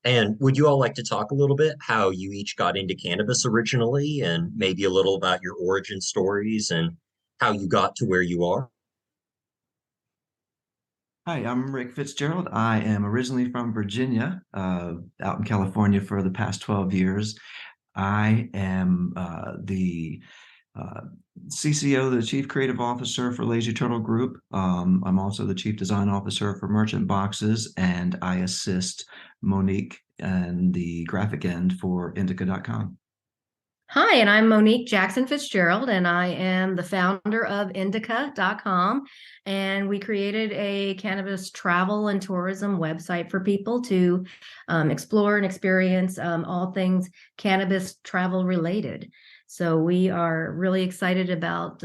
And would you all like to talk a little bit how you each got into cannabis originally and maybe a little about your origin stories and how you got to where you are? Hi, I'm Rick Fitzgerald. I am originally from Virginia, out in California for the past 12 years. I am the uh, CCO, the Chief Creative Officer for Lazy Turtle Group. I'm also the Chief Design Officer for Merchant Boxes, and I assist Monique and the graphic end for Inndica.com. Hi, and I'm Monique Jackson Fitzgerald, and I am the founder of Inndica.com. And we created a cannabis travel and tourism website for people to explore and experience all things cannabis travel related. So we are really excited about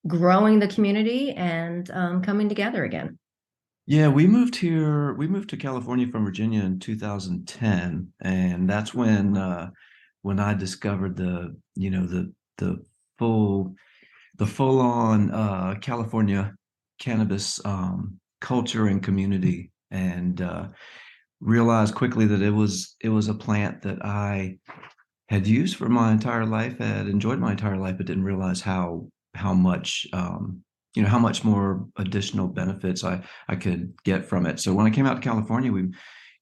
growing the community and coming together again. Yeah, we moved here. We moved to California from Virginia in 2010, and that's when I discovered the full the full on California cannabis culture and community, and realized quickly that it was a plant that I had used for my entire life, had enjoyed my entire life, but didn't realize how much how much more additional benefits I could get from it. So when I came out to California, I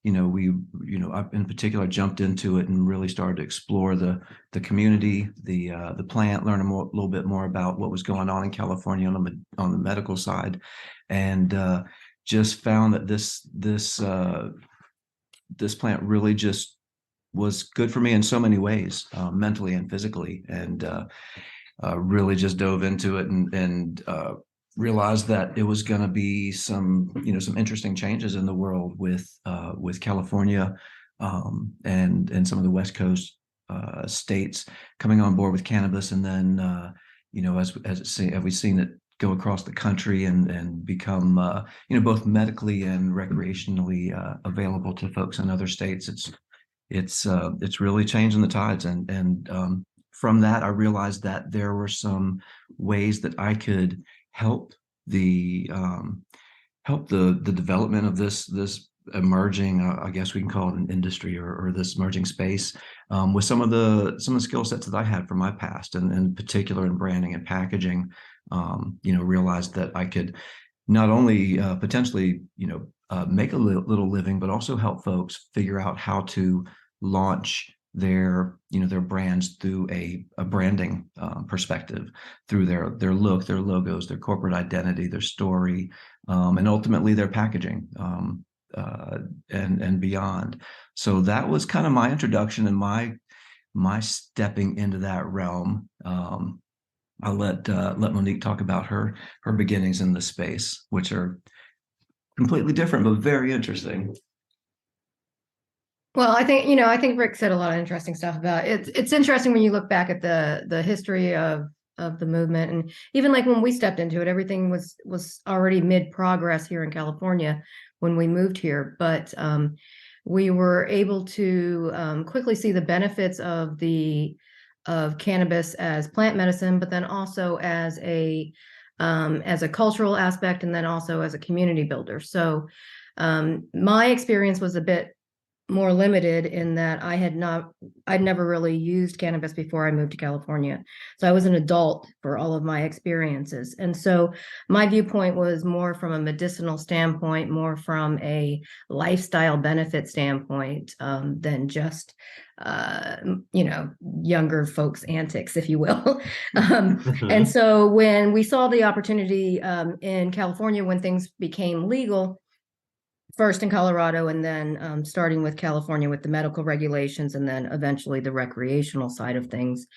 in particular jumped into it and really started to explore the community, the plant, learn little bit more about what was going on in California on the medical side, and just found that this plant really just was good for me in so many ways, mentally and physically, and really just dove into it and realized that it was going to be some interesting changes in the world with California, and some of the West Coast states coming on board with cannabis, and then as we've seen it go across the country and become both medically and recreationally available to folks in other states. It's really changing the tides, and from that I realized that there were some ways that I could help the the development of this emerging, I guess we can call it an industry, or this emerging space, with some of the skill sets that I had from my past, and in particular in branding and packaging. Realized that I could not only potentially make a little living, but also help folks figure out how to launch their brands through a branding perspective, through their look, their logos, their corporate identity, their story, and ultimately their packaging, and beyond. So that was kind of my introduction and my stepping into that realm. I'll let Monique talk about her beginnings in the space, which are completely different but very interesting. Well, I think Rick said a lot of interesting stuff about it. It's interesting when you look back at the history of the movement, and even like when we stepped into it, everything was already mid progress here in California when we moved here. But we were able to quickly see the benefits of cannabis as plant medicine, but then also as a cultural aspect, and then also as a community builder. So my experience was a bit more limited in that I'd never really used cannabis before I moved to California. So I was an adult for all of my experiences. And so my viewpoint was more from a medicinal standpoint, more from a lifestyle benefit standpoint, than just, younger folks' antics, if you will. And so when we saw the opportunity in California, when things became legal, first in Colorado, and then starting with California with the medical regulations, and then eventually the recreational side of things.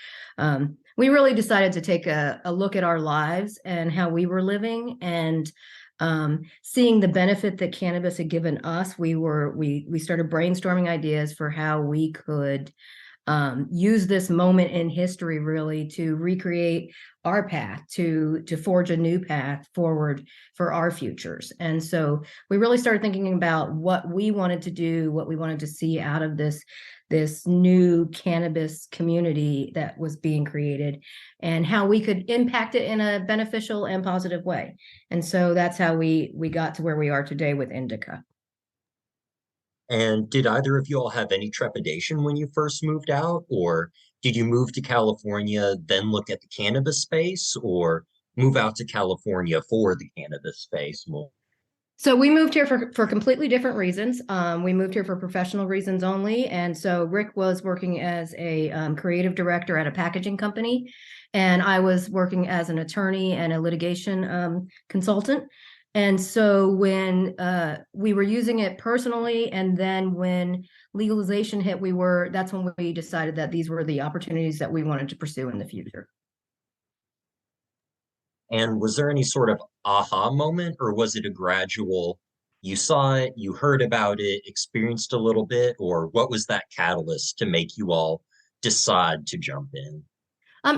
We really decided to take a look at our lives and how we were living, and seeing the benefit that cannabis had given us. We started brainstorming ideas for how we could use this moment in history really to recreate our path, to forge a new path forward for our futures. And so we really started thinking about what we wanted to do, what we wanted to see out of this new cannabis community that was being created, and how we could impact it in a beneficial and positive way. And so that's how we got to where we are today with Inndica. And did either of you all have any trepidation when you first moved out, or did you move to California, then look at the cannabis space, or move out to California for the cannabis space more? So we moved here for completely different reasons. We moved here for professional reasons only. And so Rick was working as a creative director at a packaging company, and I was working as an attorney and a litigation consultant. And so when we were using it personally, and then when legalization hit, that's when we decided that these were the opportunities that we wanted to pursue in the future. And was there any sort of aha moment, or was it a gradual, you saw it, you heard about it, experienced a little bit, or what was that catalyst to make you all decide to jump in?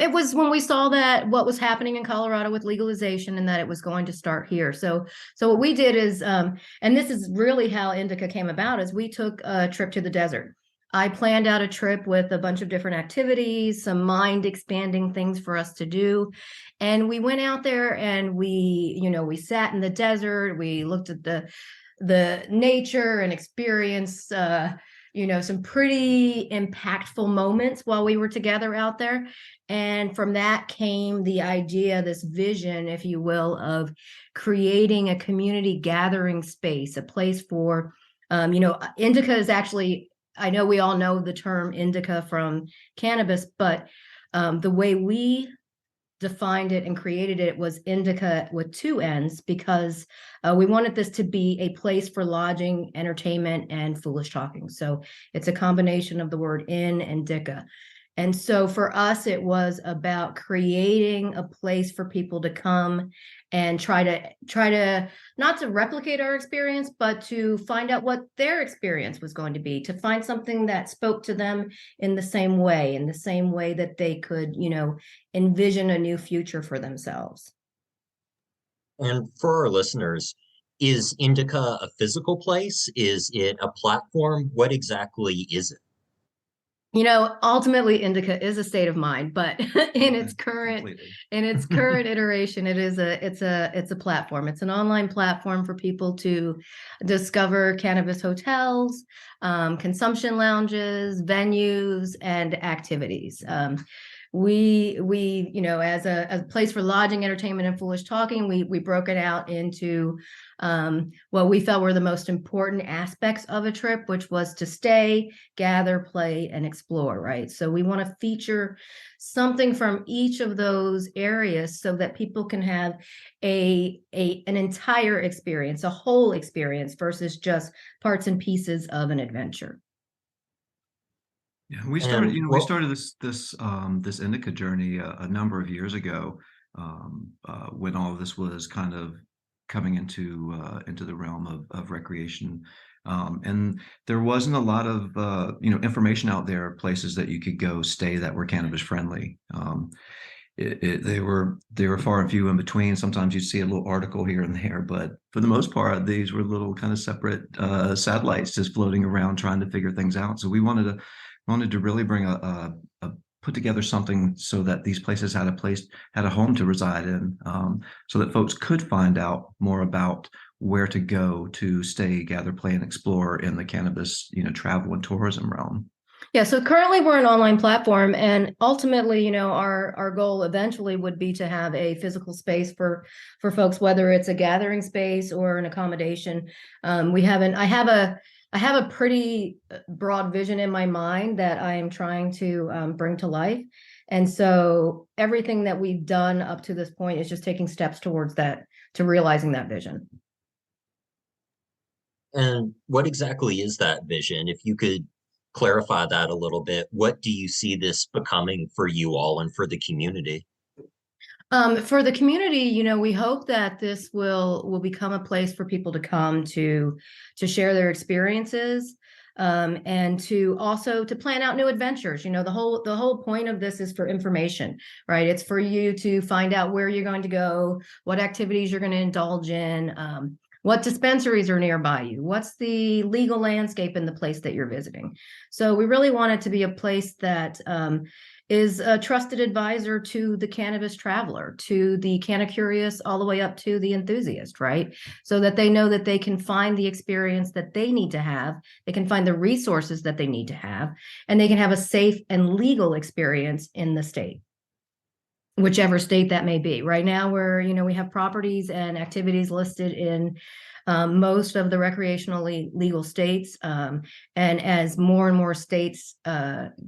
It was when we saw that what was happening in Colorado with legalization and that it was going to start here. So what we did is, and this is really how Inndica came about, is we took a trip to the desert. I planned out a trip with a bunch of different activities, some mind expanding things for us to do. And we went out there and we sat in the desert. We looked at the nature and experienced, some pretty impactful moments while we were together out there. And from that came the idea, this vision, if you will, of creating a community gathering space, a place for, Inndica is actually, I know we all know the term Inndica from cannabis, but the way we defined it and created it was Inndica with two N's, because we wanted this to be a place for lodging, entertainment, and foolish talking. So it's a combination of the word in and dica. And so for us, it was about creating a place for people to come and try to not to replicate our experience, but to find out what their experience was going to be, to find something that spoke to them in the same way that they could, envision a new future for themselves. And for our listeners, is Indica a physical place? Is it a platform? What exactly is it? Ultimately Inndica is a state of mind, but in its current iteration, it's a platform. It's an online platform for people to discover cannabis hotels, consumption lounges, venues, and activities. We as a place for lodging, entertainment, and foolish talking, we broke it out into what we felt were the most important aspects of a trip, which was to stay, gather, play, and explore, right? So we want to feature something from each of those areas so that people can have an entire experience, a whole experience, versus just parts and pieces of an adventure. Yeah, we started. We started this Inndica journey a number of years ago, when all of this was kind of coming into the realm of recreation, and there wasn't a lot of information out there, places that you could go stay that were cannabis friendly. They were far and few in between. Sometimes you'd see a little article here and there, but for the most part, these were little kind of separate satellites just floating around trying to figure things out. So we wanted to really bring put together something so that these places had a home to reside in, so that folks could find out more about where to go to stay, gather, play, and explore in the cannabis, travel and tourism realm. Yeah, so currently we're an online platform, and ultimately, our goal eventually would be to have a physical space for folks, whether it's a gathering space or an accommodation. I have a pretty broad vision in my mind that I am trying to bring to life. And so everything that we've done up to this point is just taking steps towards that, to realizing that vision. And what exactly is that vision? If you could clarify that a little bit, what do you see this becoming for you all and for the community? For the community, we hope that this will become a place for people to come to share their experiences, and to also to plan out new adventures. The whole point of this is for information, right? It's for you to find out where you're going to go, what activities you're going to indulge in, what dispensaries are nearby you, what's the legal landscape in the place that you're visiting. So we really want it to be a place that is a trusted advisor to the cannabis traveler, to the canna curious, all the way up to the enthusiast, right? So that they know that they can find the experience that they need to have, they can find the resources that they need to have, and they can have a safe and legal experience in the state, whichever state that may be. Right now, we have properties and activities listed in most of the recreationally legal states. And as more and more states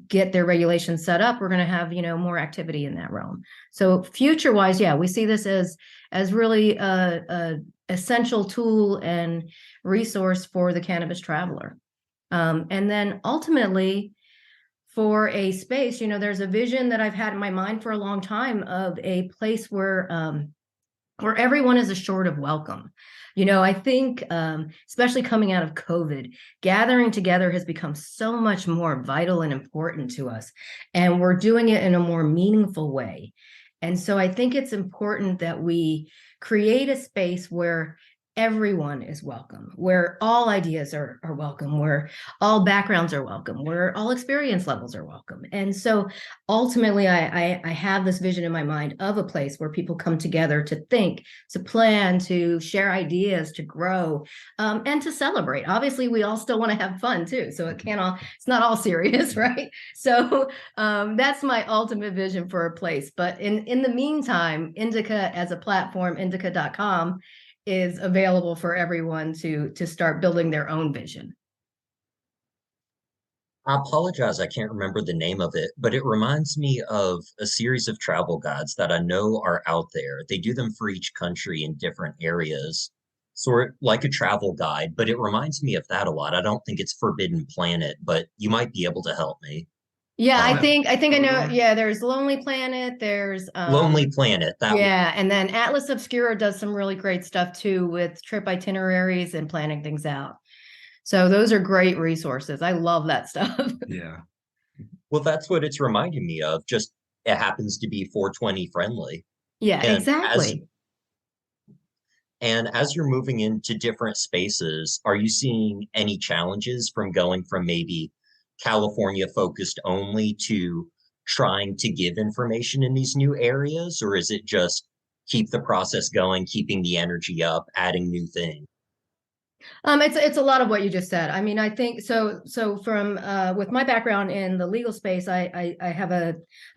get their regulations set up, we're going to have, more activity in that realm. So future wise, yeah, we see this as really a essential tool and resource for the cannabis traveler. And then ultimately, for a space, there's a vision that I've had in my mind for a long time of a place where everyone is assured of welcome. I think, especially coming out of COVID, gathering together has become so much more vital and important to us, and we're doing it in a more meaningful way. And so I think it's important that we create a space where everyone is welcome, where all ideas are welcome, where all backgrounds are welcome, where all experience levels are welcome. And so ultimately, I have this vision in my mind of a place where people come together to think, to plan, to share ideas, to grow, and to celebrate. Obviously, we all still want to have fun too. So it's not all serious, right? So that's my ultimate vision for a place. But in the meantime, Inndica as a platform, Inndica.com, is available for everyone to start building their own vision. I apologize, I can't remember the name of it, but it reminds me of a series of travel guides that I know are out there. They do them for each country in different areas, sort of like a travel guide, but it reminds me of that a lot. I don't think it's Forbidden Planet, but you might be able to help me. Yeah, I think I know. Yeah, there's Lonely Planet, there's Lonely Planet. And then Atlas Obscura does some really great stuff too with trip itineraries and planning things out. So those are great resources. I love that stuff. Yeah. Well, that's what it's reminding me of. Just it happens to be 420 friendly. Yeah, And exactly. as you're moving into different spaces, are you seeing any challenges from going from maybe California focused only to trying to give information in these new areas? Or is it just keep the process going, keeping the energy up, adding new things? It's a lot of what you just said. I mean, I think so. So from with my background in the legal space, I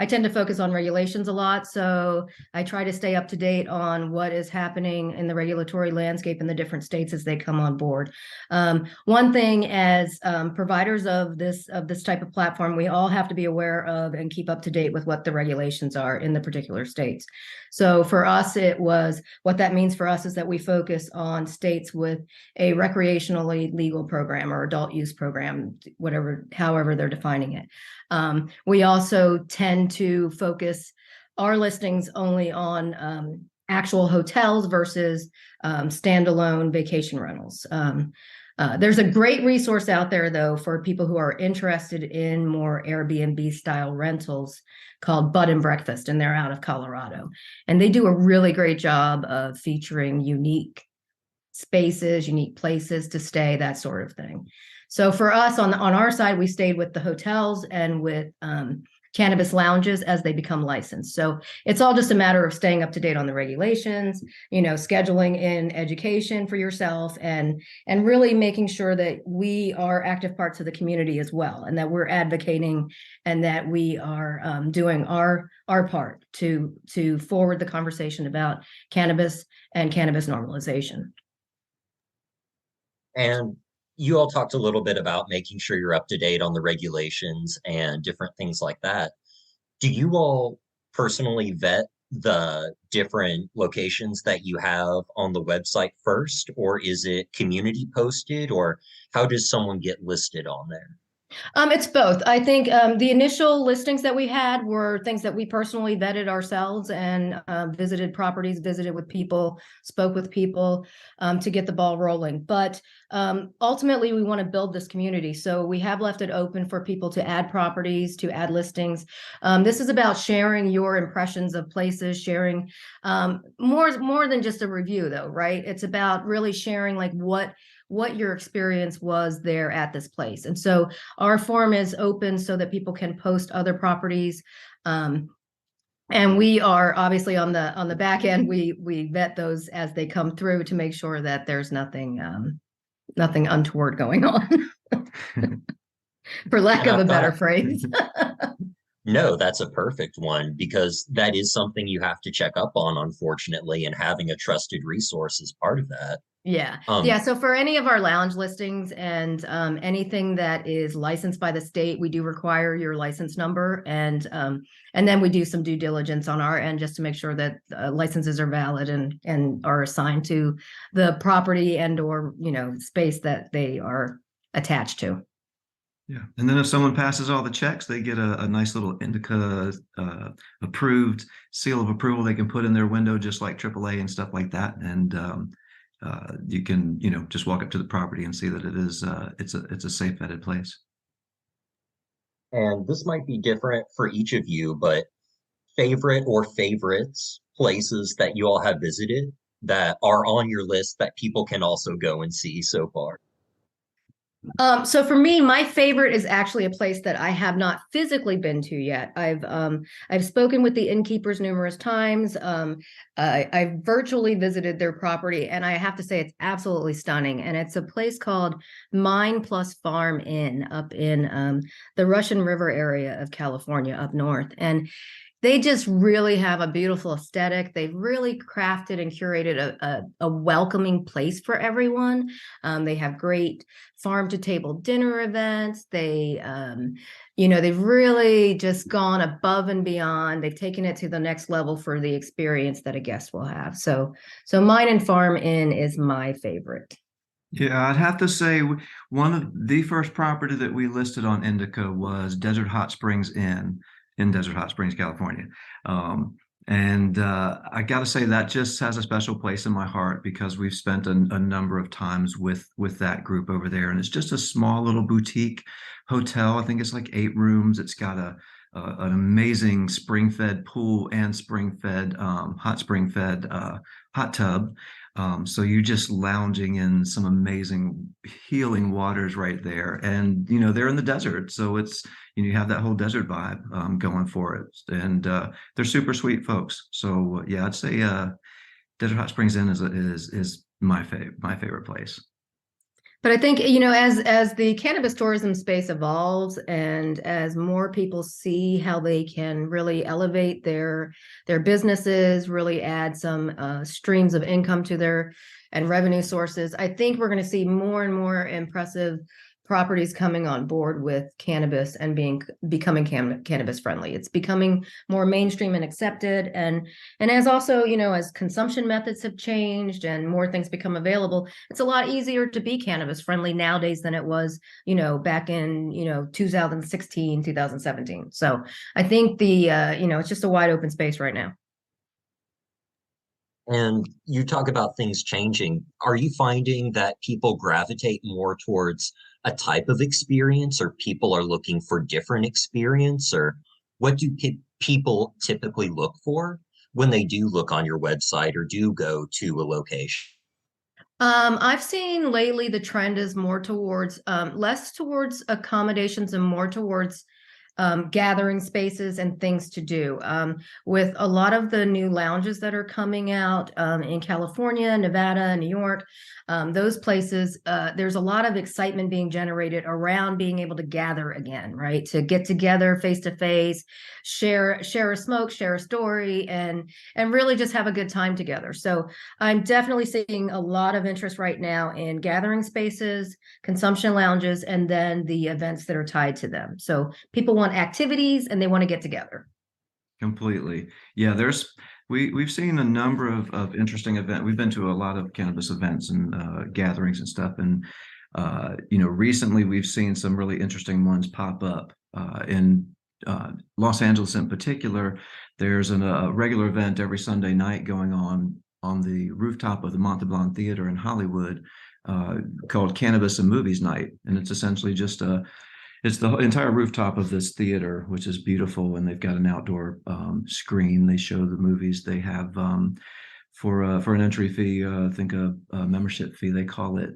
tend to focus on regulations a lot. So I try to stay up to date on what is happening in the regulatory landscape in the different states as they come on board. One thing as providers of this type of platform, we all have to be aware of and keep up to date with what the regulations are in the particular states. So for us, what that means for us is that we focus on states with a recreationally legal program or adult use program, however they're defining it. We also tend to focus our listings only on actual hotels versus standalone vacation rentals. There's a great resource out there, though, for people who are interested in more Airbnb style rentals called Bud and Breakfast, and they're out of Colorado. And they do a really great job of featuring unique spaces, unique places to stay, that sort of thing. So for us on our side, we stayed with the hotels and with cannabis lounges as they become licensed. So it's all just a matter of staying up to date on the regulations, scheduling in education for yourself and really making sure that we are active parts of the community as well, and that we're advocating and that we are doing our part to forward the conversation about cannabis and cannabis normalization. And you all talked a little bit about making sure you're up to date on the regulations and different things like that. Do you all personally vet the different locations that you have on the website first, or is it community posted, or how does someone get listed on there? It's both. I think the initial listings that we had were things that we personally vetted ourselves and visited properties, visited with people, spoke with people to get the ball rolling. But ultimately, we want to build this community. So we have left it open for people to add properties, to add listings. This is about sharing your impressions of places, sharing more than just a review, though, right? It's about really sharing like what your experience was there at this place. And so our form is open so that people can post other properties. And we are obviously on the back end, we vet those as they come through to make sure that there's nothing untoward going on, for lack And of I a better thought, phrase. no, that's a perfect one because that is something you have to check up on, unfortunately, and having a trusted resource is part of that. Yeah. Um, Yeah. So for any of our lounge listings and anything that is licensed by the state, we do require your license number. And then we do some due diligence on our end just to make sure that licenses are valid and are assigned to the property and or, space that they are attached to. Yeah. And then if someone passes all the checks, they get a nice little Inndica approved seal of approval they can put in their window, just like AAA and stuff like that. And you can, just walk up to the property and see that it's a safe vetted place. and this might be different for each of you, but favorite or favorites places that you all have visited that are on your list that people can also go and see so far. So for me, my favorite is actually a place that I have not physically been to yet. I've spoken with the innkeepers numerous times. I've virtually visited their property, and I have to say it's absolutely stunning. And it's a place called Mine Plus Farm Inn up in the Russian River area of California up north. And they just really have a beautiful aesthetic. They've really crafted and curated a welcoming place for everyone. They have great farm to table dinner events. They've really just gone above and beyond. They've taken it to the next level for the experience that a guest will have. So Mine and Farm Inn is my favorite. Yeah, I'd have to say one of the first property that we listed on Inndica was Desert Hot Springs Inn in Desert Hot Springs, California. And I got to say that just has a special place in my heart because we've spent a number of times with that group over there, and it's just a small little boutique hotel. I think it's like 8 rooms. It's got an amazing spring-fed pool and hot spring-fed hot tub. So you're just lounging in some amazing healing waters right there, and they're in the desert, so it's you have that whole desert vibe going for it, and they're super sweet folks. So yeah, I'd say Desert Hot Springs Inn is my favorite place. But I think, as the cannabis tourism space evolves and as more people see how they can really elevate their businesses, really add some streams of income to their and revenue sources, I think we're going to see more and more impressive properties coming on board with cannabis and becoming cannabis friendly. It's becoming more mainstream and accepted, and as also, as consumption methods have changed and more things become available, it's a lot easier to be cannabis friendly nowadays than it was back in 2016, 2017. So I think it's just a wide open space right now. And you talk about things changing. Are you finding that people gravitate more towards a type of experience, or people are looking for different experience, or what do people typically look for when they do look on your website or do go to a location? I've seen lately the trend is more towards less towards accommodations and more towards gathering spaces and things to do. With a lot of the new lounges that are coming out in California, Nevada, New York, those places, there's a lot of excitement being generated around being able to gather again, right? To get together face to face, share a smoke, share a story, and really just have a good time together. So I'm definitely seeing a lot of interest right now in gathering spaces, consumption lounges, and then the events that are tied to them. So people want activities and they want to get together. Completely. Yeah, we've seen a number of interesting events. We've been to a lot of cannabis events and gatherings and stuff, and recently we've seen some really interesting ones pop up in Los Angeles in particular. There's a regular event every Sunday night going on the rooftop of the Montalban Theater in Hollywood called Cannabis and Movies Night, and it's essentially just it's the entire rooftop of this theater, which is beautiful, and they've got an outdoor screen. They show the movies. They have for an entry fee, I think a membership fee, they call it.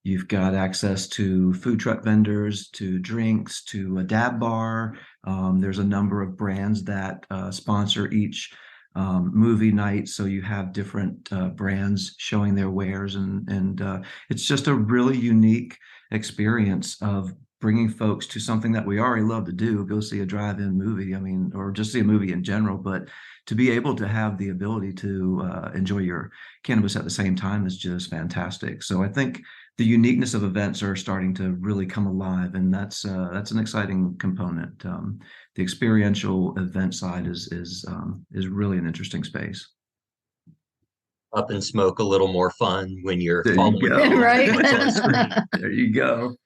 You've got access to food truck vendors, to drinks, to a dab bar. There's a number of brands that sponsor each movie night, so you have different brands showing their wares, and it's just a really unique experience of bringing folks to something that we already love to do, go see a drive-in movie, I mean, or just see a movie in general, but to be able to have the ability to enjoy your cannabis at the same time is just fantastic. So I think the uniqueness of events are starting to really come alive, and that's an exciting component. The experiential event side is really an interesting space. Up and smoke a little more fun when you're There following you go. Right. what's on screen. There you go.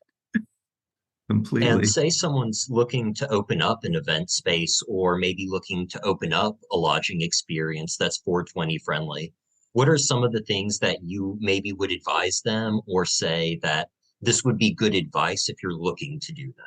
Completely. And say someone's looking to open up an event space or maybe looking to open up a lodging experience that's 420 friendly. What are some of the things that you maybe would advise them or say that this would be good advice if you're looking to do that?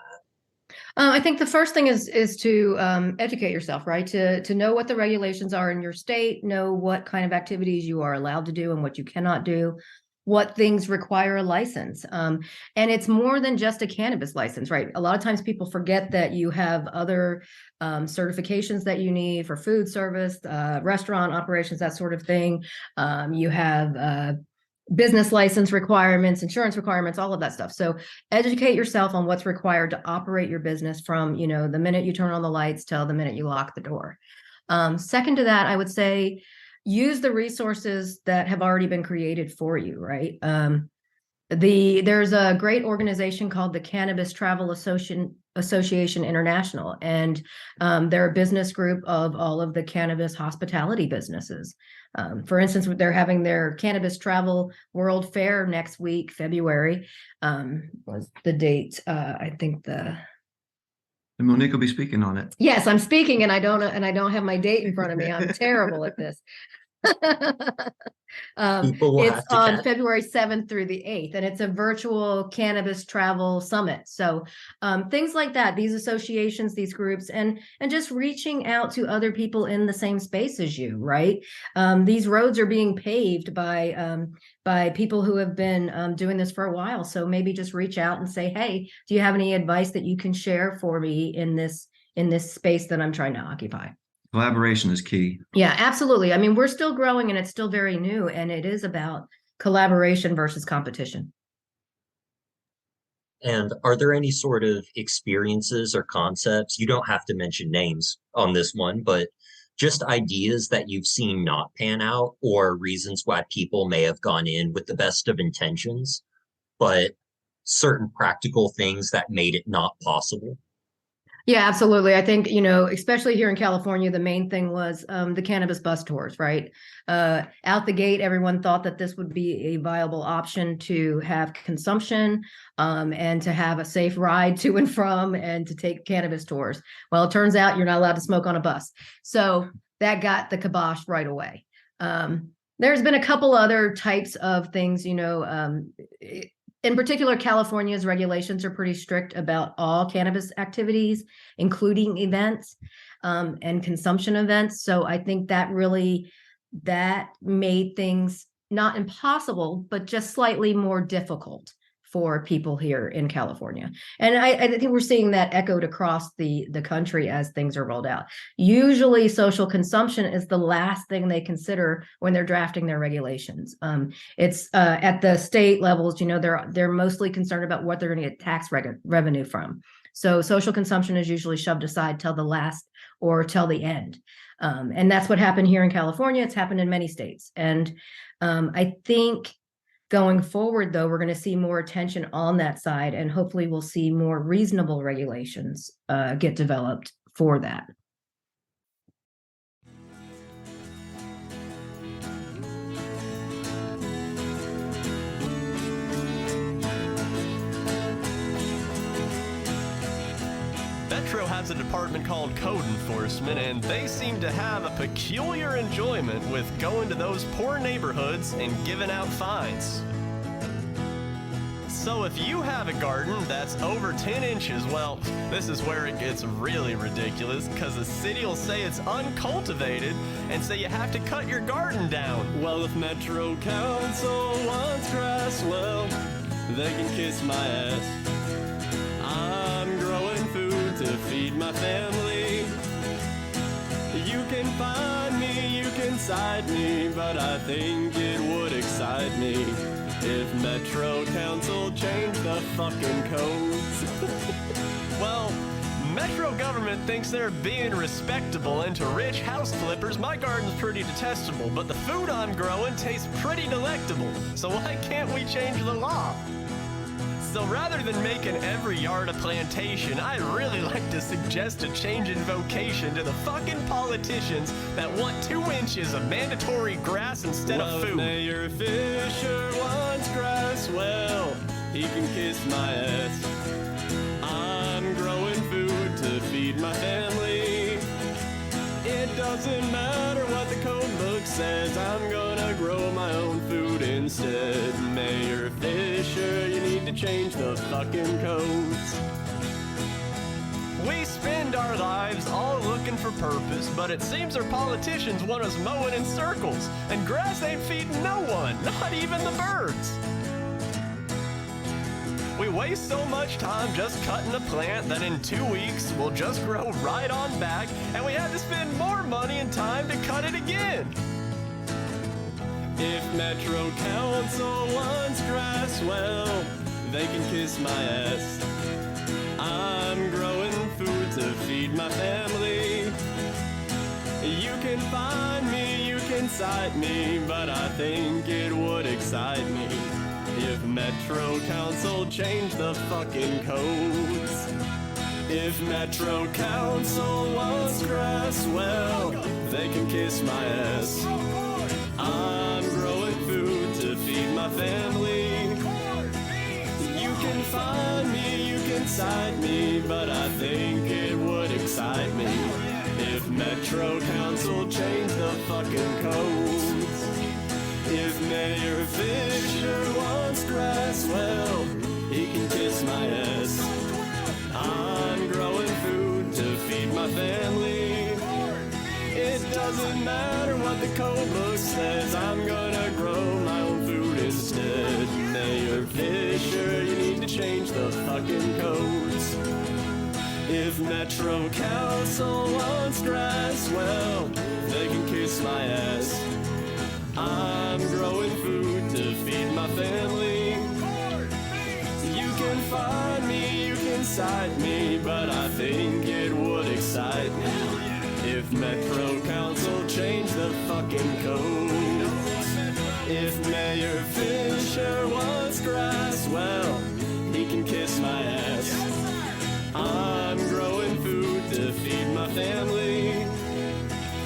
I think the first thing is to educate yourself, right? To know what the regulations are in your state, know what kind of activities you are allowed to do and what you cannot do, what things require a license. And it's more than just a cannabis license, right? A lot of times people forget that you have other certifications that you need for food service, restaurant operations, that sort of thing. You have business license requirements, insurance requirements, all of that stuff. So educate yourself on what's required to operate your business from, the minute you turn on the lights till the minute you lock the door. Second to that, I would say use the resources that have already been created for you, right? There's a great organization called the Cannabis Travel Association International, and they're a business group of all of the cannabis hospitality businesses. For instance, they're having their Cannabis Travel World Fair next week, February. Was the date? I think And Monique will be speaking on it. Yes, I'm speaking, and I don't have my date in front of me. I'm terrible at this. It's on February 7th through the 8th, and it's a virtual cannabis travel summit. So things like that, these associations, these groups, and just reaching out to other people in the same space as you, right? These roads are being paved by people who have been doing this for a while. So maybe just reach out and say, hey, do you have any advice that you can share for me in this space that I'm trying to occupy? Collaboration is key. Yeah, absolutely. I mean, we're still growing and it's still very new, and it is about collaboration versus competition. And are there any sort of experiences or concepts? You don't have to mention names on this one, but just ideas that you've seen not pan out or reasons why people may have gone in with the best of intentions, but certain practical things that made it not possible? Yeah, absolutely. I think, especially here in California, the main thing was the cannabis bus tours, right? Out the gate, everyone thought that this would be a viable option to have consumption and to have a safe ride to and from and to take cannabis tours. Well, it turns out you're not allowed to smoke on a bus. So that got the kibosh right away. There's been a couple other types of things, in particular, California's regulations are pretty strict about all cannabis activities, including events and consumption events. So I think that made things not impossible, but just slightly more difficult for people here in California. And I think we're seeing that echoed across the country as things are rolled out. Usually social consumption is the last thing they consider when they're drafting their regulations. It's at the state levels, they're mostly concerned about what they're going to get tax revenue from. So social consumption is usually shoved aside till the last or till the end. And that's what happened here in California. It's happened in many states. And I think going forward, though, we're going to see more attention on that side, and hopefully we'll see more reasonable regulations get developed for that. Metro has a department called Code Enforcement, and they seem to have a peculiar enjoyment with going to those poor neighborhoods and giving out fines. So if you have a garden that's over 10 inches, well, this is where it gets really ridiculous, because the city will say it's uncultivated and say you have to cut your garden down. Well, if Metro Council wants grass, well, they can kiss my ass. I'm growing food to feed my family. You can find me, you can cite me, but I think it would excite me if Metro Council changed the fucking codes. Well, Metro government thinks they're being respectable, and to rich house flippers, my garden's pretty detestable, but the food I'm growing tastes pretty delectable. So why can't we change the law? So rather than making every yard a plantation, I'd really like to suggest a change in vocation to the fucking politicians that want 2 inches of mandatory grass instead of food. If Mayor Fisher wants grass, well, he can kiss my ass. I'm growing food to feed my family. It doesn't matter what the code book says, I'm gonna grow my own food instead. Mayor Fisher, you need to change the fucking codes. We spend our lives all looking for purpose, but it seems our politicians want us mowing in circles, and grass ain't feeding no one, not even the birds. We waste so much time just cutting a plant that in 2 weeks will just grow right on back, and we have to spend more money and time to cut it again. If Metro Council wants grass, well, they can kiss my ass. I'm growing food to feed my family. You can find me, you can cite me, but I think it would excite me if Metro Council changed the fucking codes. If Metro Council wants grass, well, they can kiss my ass. I'm growing food to feed my family. You can find me, you can cite me, but I think it would excite me if Metro Council changed the fucking codes. If Mayor Fisher wants grass, well, he can kiss my ass. I'm growing food to feed my family. It doesn't matter what the code book says, I'm gonna grow my own food instead. Mayor Fisher, you need to change the fucking codes. If Metro Council wants grass, well, they can kiss my ass. I'm growing food to feed my family. You can find me, you can cite me, but I think it would excite me if Metro Council changed the fucking code. If Mayor Fisher wants grass, well, he can kiss my ass. I'm growing food to feed my family.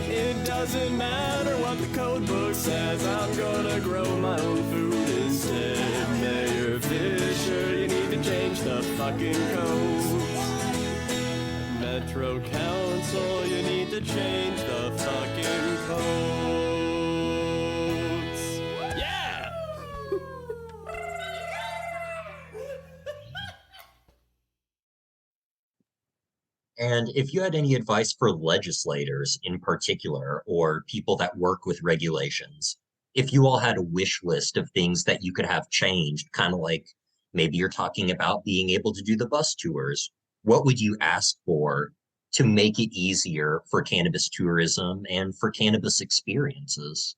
It doesn't matter what the code book says, I'm gonna grow my own food instead. Mayor Fisher, you need to change the fucking codes. Metro Council, you need to change the fucking codes. Yeah! And if you had any advice for legislators in particular, or people that work with regulations, if you all had a wish list of things that you could have changed, kind of like maybe you're talking about being able to do the bus tours, what would you ask for to make it easier for cannabis tourism and for cannabis experiences?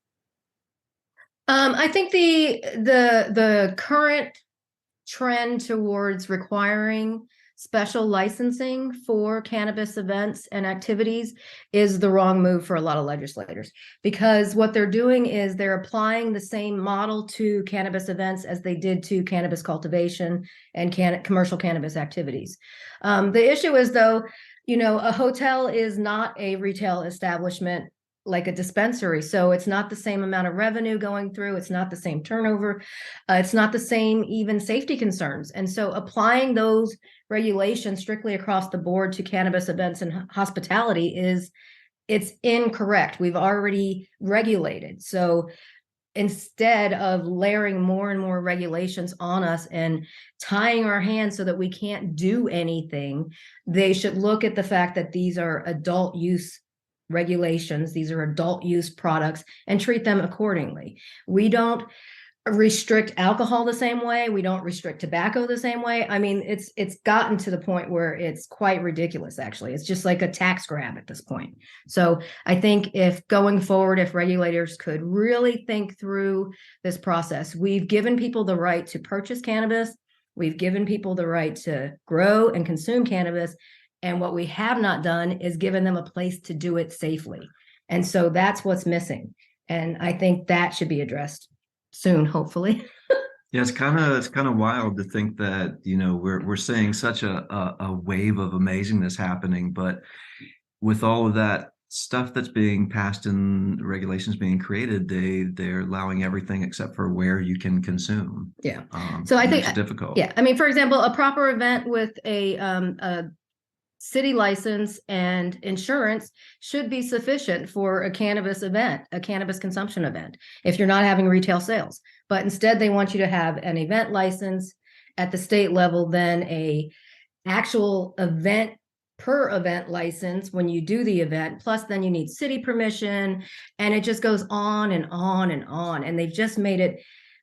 I think the current trend towards requiring special licensing for cannabis events and activities is the wrong move for a lot of legislators, because what they're doing is they're applying the same model to cannabis events as they did to cannabis cultivation and commercial cannabis activities. The issue is, though, a hotel is not a retail establishment like a dispensary. So it's not the same amount of revenue going through. It's not the same turnover. It's not the same even safety concerns. And so applying those regulations strictly across the board to cannabis events and hospitality it's incorrect. We've already regulated. So instead of layering more and more regulations on us and tying our hands so that we can't do anything, they should look at the fact that these are adult use regulations, these are adult use products, and treat them accordingly. We don't restrict alcohol the same way. We don't restrict tobacco the same way. I mean, it's gotten to the point where it's quite ridiculous, actually. It's just like a tax grab at this point. So I think if going forward, if regulators could really think through this process, we've given people the right to purchase cannabis. We've given people the right to grow and consume cannabis. And what we have not done is given them a place to do it safely. And so that's what's missing. And I think that should be addressed soon, hopefully. Yeah, it's kind of wild to think that, you know, we're seeing such a wave of amazingness happening, but with all of that stuff that's being passed and regulations being created, they're allowing everything except for where you can consume. Yeah. So I think it's difficult. Yeah. I mean, for example, a proper event with a city license and insurance should be sufficient for a cannabis event, a cannabis consumption event, if you're not having retail sales. But instead, they want you to have an event license at the state level, then a actual event per event license when you do the event. Plus, then you need city permission, and it just goes on and on and on. And they've just made it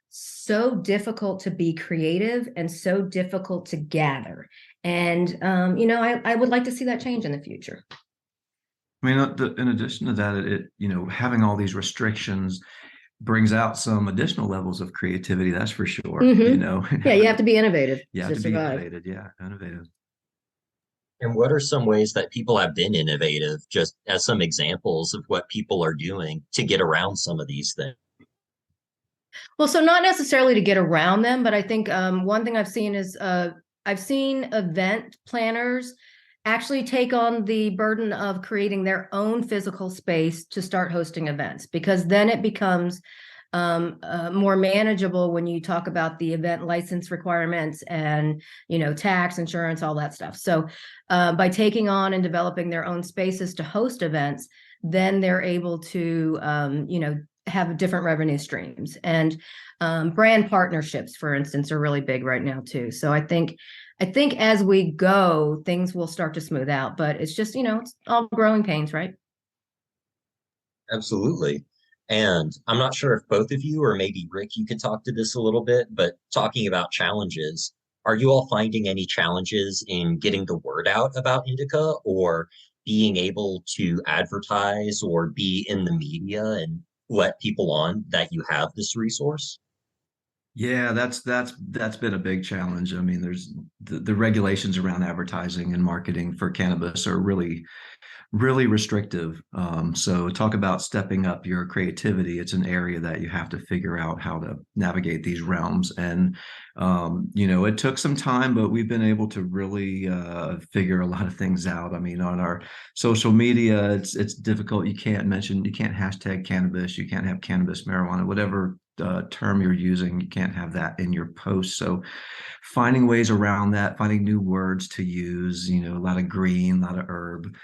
so difficult to be creative and so difficult to gather. And, you know, I would like to see that change in the future. I mean, in addition to that, it, you know, having all these restrictions brings out some additional levels of creativity. That's for sure. You know, yeah, you have to be innovative. You have to be innovative. Yeah, innovative. And what are some ways that people have been innovative, just as some examples of what people are doing to get around some of these things? Well, so not necessarily to get around them, but I think one thing I've seen is I've seen event planners actually take on the burden of creating their own physical space to start hosting events, because then it becomes more manageable when you talk about the event license requirements and, you know, tax, insurance, all that stuff. So by taking on and developing their own spaces to host events, then they're able to, you know, have different revenue streams. And brand partnerships, for instance, are really big right now too. So I think as we go, things will start to smooth out, but it's just, you know, it's all growing pains, right? Absolutely. And I'm not sure if both of you, or maybe Rick, you could talk to this a little bit, but talking about challenges, are you all finding any challenges in getting the word out about Inndica, or being able to advertise or be in the media and let people on that you have this resource? Yeah, that's been a big challenge. I mean, there's the regulations around advertising and marketing for cannabis are really restrictive. So talk about stepping up your creativity. It's an area that you have to figure out how to navigate these realms. And, you know, it took some time, but we've been able to really figure a lot of things out. I mean, on our social media, it's difficult. You can't hashtag cannabis. You can't have cannabis, marijuana, whatever term you're using, you can't have that in your post. So finding ways around that, finding new words to use, you know, a lot of green, a lot of herb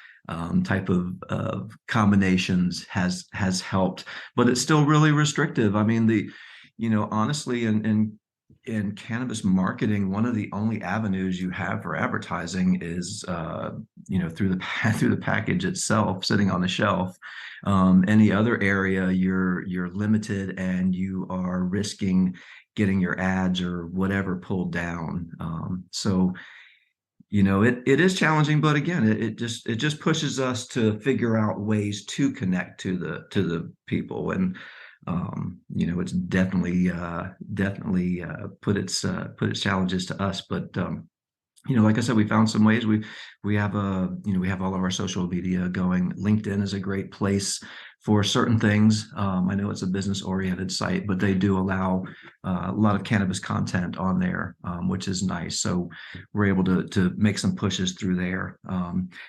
type of combinations has helped, but it's still really restrictive. I mean, you know, honestly, in cannabis marketing, one of the only avenues you have for advertising is, you know, through the package itself, sitting on the shelf. Any other area, you're limited, and you are risking getting your ads or whatever pulled down. So, you know, it is challenging, but again, it just pushes us to figure out ways to connect to the people. And you know, it's definitely put its challenges to us, but you know, like I said, we found some ways. We have we have all of our social media going. LinkedIn is a great place for certain things. I know it's a business oriented site, but they do allow a lot of cannabis content on there, which is nice. So we're able to make some pushes through there.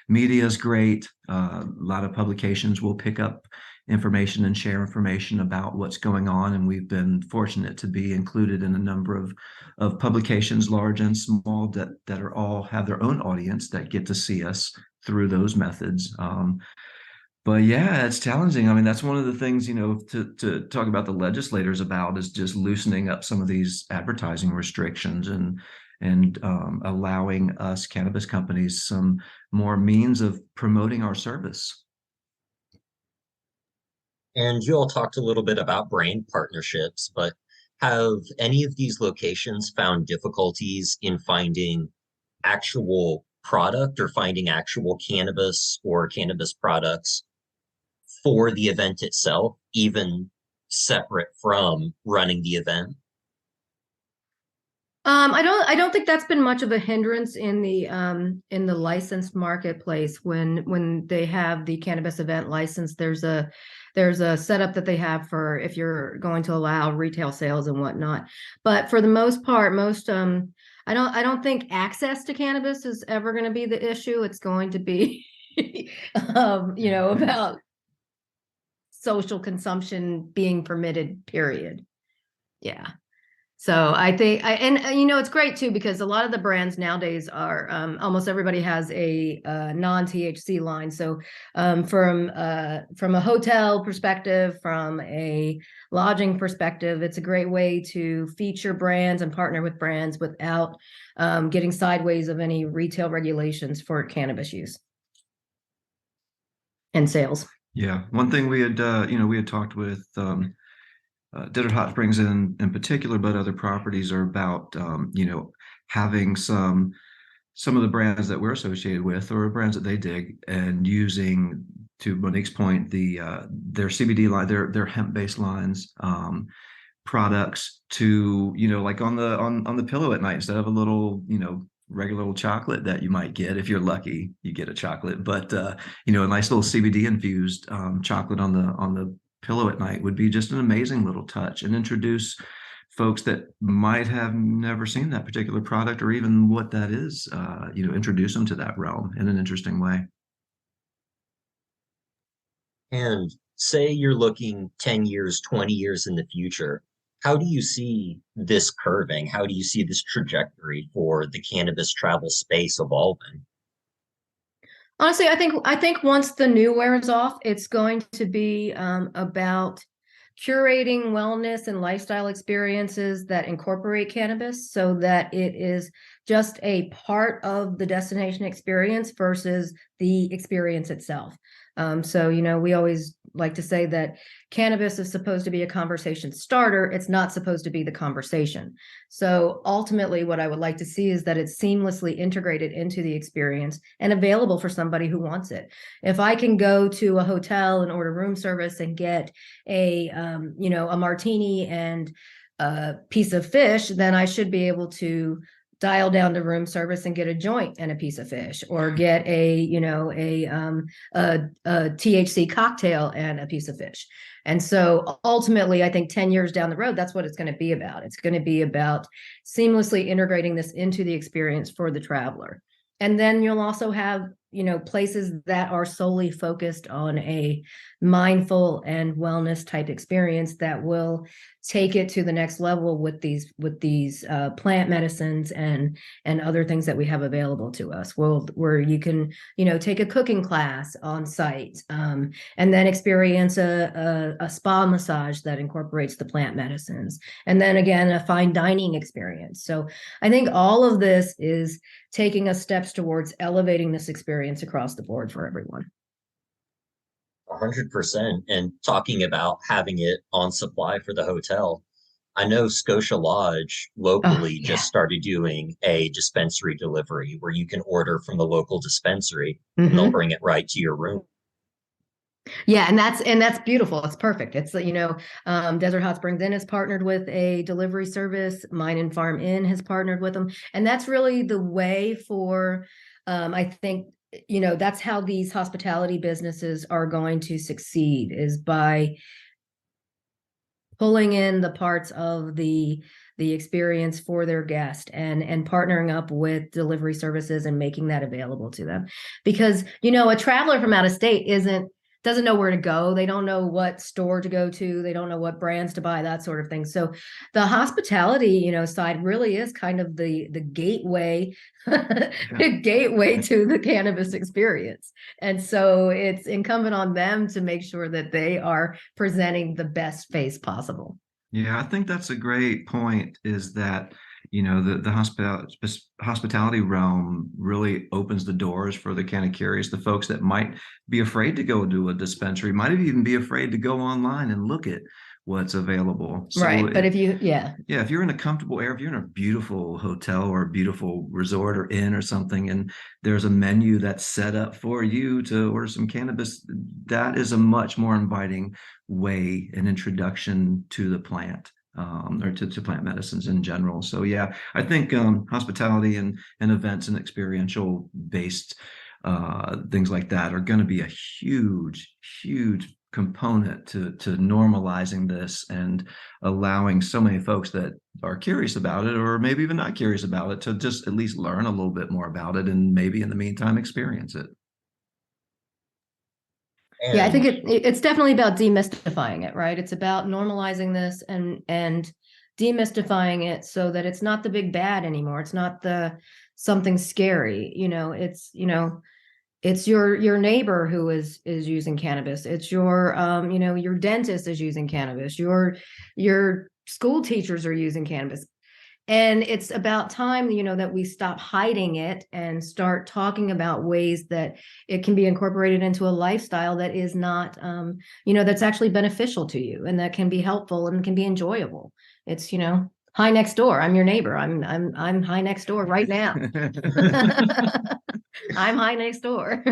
Media is great. A lot of publications will pick up information and share information about what's going on, and we've been fortunate to be included in a number of publications, large and small, that are all have their own audience that get to see us through those methods. But yeah, it's challenging. I mean, that's one of the things, to talk about the legislators about is just loosening up some of these advertising restrictions and allowing us cannabis companies some more means of promoting our service. And you all talked a little bit about brand partnerships, but have any of these locations found difficulties in finding actual product or finding actual cannabis or cannabis products for the event itself, even separate from running the event? I don't think that's been much of a hindrance in the licensed marketplace when they have the cannabis event license. There's a setup that they have for if you're going to allow retail sales and whatnot. But for the most part, I don't think access to cannabis is ever going to be the issue. It's going to be about social consumption being permitted, period. Yeah. So I think it's great too, because a lot of the brands nowadays are almost everybody has a non-THC line. So from a hotel perspective, from a lodging perspective, it's a great way to feature brands and partner with brands without getting sideways of any retail regulations for cannabis use and sales. Yeah, one thing we had talked with Desert Hot Springs in particular, but other properties are about having some of the brands that we're associated with or brands that they dig and using, to Monique's point, their CBD line, their hemp-based lines, products to, like on the pillow at night, instead of a little, regular little chocolate that you might get. If you're lucky, you get a chocolate, but a nice little CBD infused chocolate on the pillow at night would be just an amazing little touch, and introduce folks that might have never seen that particular product or even what that is, introduce them to that realm in an interesting way. And say you're looking 10 years, 20 years in the future, how do you see this curving? How do you see this trajectory for the cannabis travel space evolving? Honestly, I think once the new wears off, it's going to be about curating wellness and lifestyle experiences that incorporate cannabis so that it is just a part of the destination experience versus the experience itself. So, we always like to say that cannabis is supposed to be a conversation starter. It's not supposed to be the conversation. So ultimately, what I would like to see is that it's seamlessly integrated into the experience and available for somebody who wants it. If I can go to a hotel and order room service and get a martini and a piece of fish, then I should be able to dial down to room service and get a joint and a piece of fish, or get a THC cocktail and a piece of fish. And so ultimately, I think 10 years down the road, that's what it's going to be about. It's going to be about seamlessly integrating this into the experience for the traveler. And then you'll also have, places that are solely focused on a mindful and wellness type experience that will take it to the next level with these plant medicines and other things that we have available to us. Where you can, take a cooking class on site, and then experience a spa massage that incorporates the plant medicines, and then again a fine dining experience. So I think all of this is taking us steps towards elevating this experience across the board for everyone. 100%. And talking about having it on supply for the hotel, I know Scotia Lodge locally just started doing a dispensary delivery where you can order from the local dispensary and they'll bring it right to your room. Yeah, and that's beautiful. It's perfect. It's Desert Hot Springs Inn has partnered with a delivery service. Mine and Farm Inn has partnered with them, and that's really the way for. I think that's how these hospitality businesses are going to succeed, is by pulling in the parts of the experience for their guest and partnering up with delivery services and making that available to them. Because a traveler from out of state isn't doesn't know where to go. They don't know what store to go to. They don't know what brands to buy, that sort of thing. So the hospitality, side really is kind of the gateway, gateway to the cannabis experience. And so it's incumbent on them to make sure that they are presenting the best face possible. Yeah, I think that's a great point, is that, the hospitality realm really opens the doors for the kind of curious, the folks that might be afraid to go to a dispensary, might even be afraid to go online and look at what's available. So right. But if you're in a comfortable area, if you're in a beautiful hotel or a beautiful resort or inn or something, and there's a menu that's set up for you to order some cannabis, that is a much more inviting way, an introduction to the plant, or to plant medicines in general. So yeah, I think hospitality and events and experiential based things like that are going to be a huge component to normalizing this and allowing so many folks that are curious about it, or maybe even not curious about it, to just at least learn a little bit more about it, and maybe in the meantime experience it. Yeah, I think it's definitely about demystifying it, right? It's about normalizing this and demystifying it so that it's not the big bad anymore. It's not the something scary. It's your neighbor who is using cannabis. It's your dentist is using cannabis. Your school teachers are using cannabis. And it's about time, that we stop hiding it and start talking about ways that it can be incorporated into a lifestyle that is not, that's actually beneficial to you and that can be helpful and can be enjoyable. It's, hi next door. I'm your neighbor. I'm hi next door right now. I'm hi next door.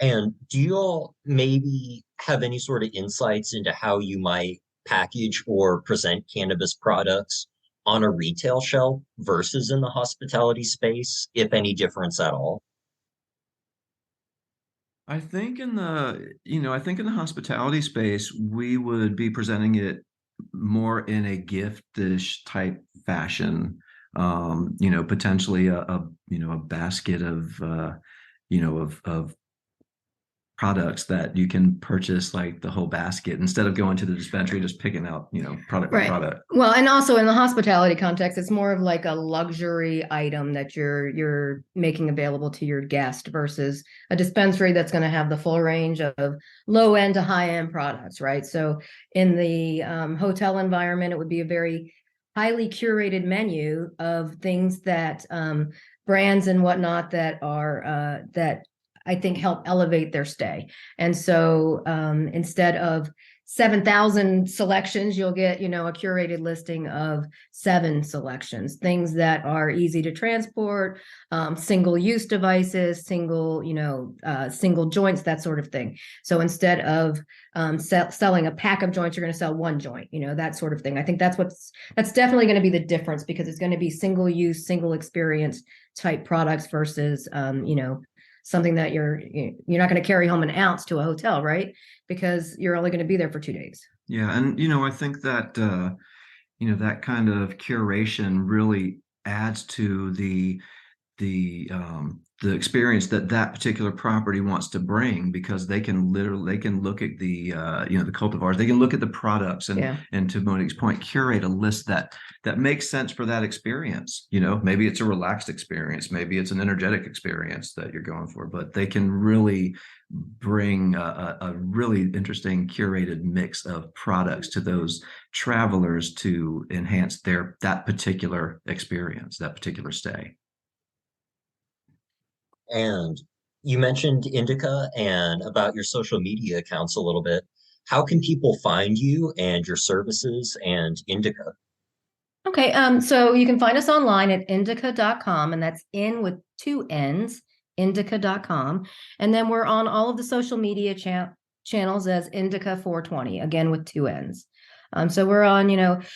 And do you all maybe have any sort of insights into how you might package or present cannabis products on a retail shelf versus in the hospitality space, if any difference at all? I think in the hospitality space, we would be presenting it more in a giftish type fashion. Potentially a basket of of products that you can purchase, like the whole basket, instead of going to the dispensary, just picking out, product by product. Well, and also in the hospitality context, it's more of like a luxury item that you're making available to your guest versus a dispensary that's going to have the full range of low end to high end products, right? So in the hotel environment, it would be a very highly curated menu of things that brands and whatnot that are that I think help elevate their stay. And so instead of 7,000 selections, you'll get, a curated listing of 7 selections, things that are easy to transport, single use devices, single joints, that sort of thing. So instead of selling a pack of joints, you're going to sell one joint, that sort of thing. I think that's definitely going to be the difference, because it's going to be single use, single experience type products versus, something that you're not going to carry home an ounce to a hotel, right? Because you're only going to be there for 2 days. Yeah, and I think that that kind of curation really adds to the experience that particular property wants to bring, because they can look at the the cultivars, they can look at the products, and to Monique's point, curate a list that makes sense for that experience. Maybe it's a relaxed experience, maybe it's an energetic experience that you're going for, but they can really bring a really interesting curated mix of products to those travelers to enhance that particular experience, that particular stay. And you mentioned Inndica and about your social media accounts a little bit. How can people find you and your services and Inndica? Okay, so you can find us online at Inndica.com, and that's in with 2 N's, Inndica.com. And then we're on all of the social media channels as Inndica 420, again with 2 N's. So we're on, and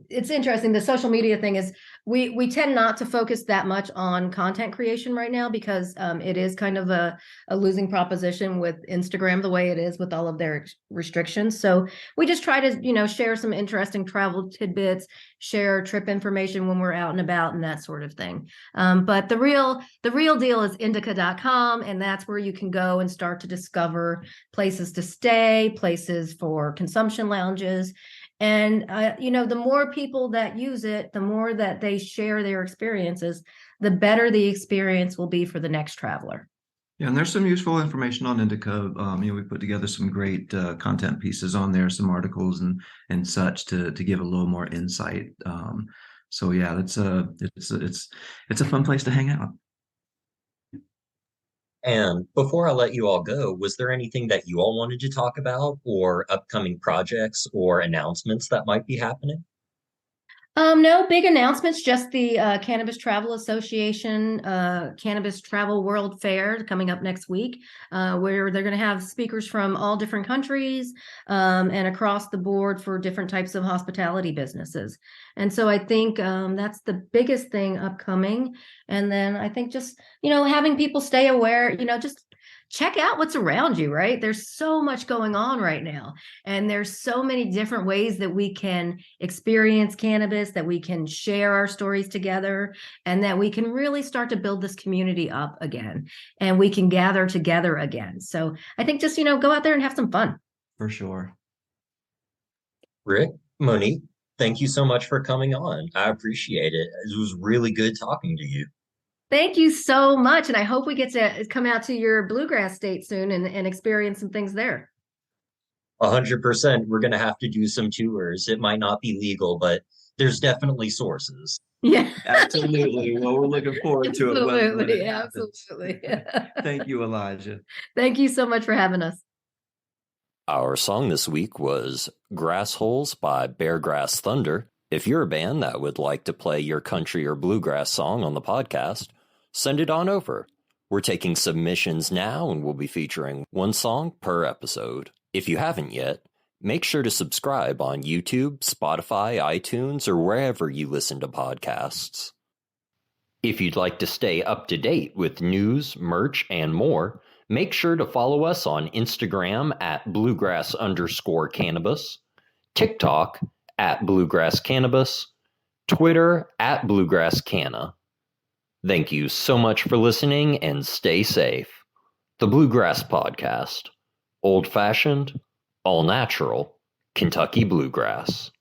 it's interesting. The social media thing is we tend not to focus that much on content creation right now because it is kind of a losing proposition with Instagram the way it is with all of their restrictions. So we just try to, share some interesting travel tidbits, share trip information when we're out and about and that sort of thing. But the real deal is Inndica.com, and that's where you can go and start to discover places to stay, places for consumption lounges. And, the more people that use it, the more that they share their experiences, the better the experience will be for the next traveler. Yeah, and there's some useful information on Inndica. We put together some great content pieces on there, some articles and such to give a little more insight. So yeah, it's a fun place to hang out. And before I let you all go, was there anything that you all wanted to talk about or upcoming projects or announcements that might be happening? No big announcements, just the Cannabis Travel Association Cannabis Travel World Fair coming up next week, where they're going to have speakers from all different countries and across the board for different types of hospitality businesses. And so I think that's the biggest thing upcoming. And then I think just, having people stay aware, just check out what's around you, right? There's so much going on right now. And there's so many different ways that we can experience cannabis, that we can share our stories together, and that we can really start to build this community up again. And we can gather together again. So I think just, go out there and have some fun. For sure. Rick, Monique, thank you so much for coming on. I appreciate it. It was really good talking to you. Thank you so much. And I hope we get to come out to your Bluegrass state soon and experience some things there. 100%. We're going to have to do some tours. It might not be legal, but there's definitely sources. Yeah, absolutely. Well, we're looking forward to it. Absolutely. Absolutely. Thank you, Elijah. Thank you so much for having us. Our song this week was Grassholes by Beargrass Thunder. If you're a band that would like to play your country or bluegrass song on the podcast, send it on over. We're taking submissions now and we'll be featuring one song per episode. If you haven't yet, make sure to subscribe on YouTube, Spotify, iTunes, or wherever you listen to podcasts. If you'd like to stay up to date with news, merch, and more, make sure to follow us on Instagram at Bluegrass_Cannabis, TikTok at Bluegrass Cannabis, Twitter at Bluegrass Canna. Thank you so much for listening and stay safe. The Bluegrass Podcast. Old-fashioned, all-natural, Kentucky Bluegrass.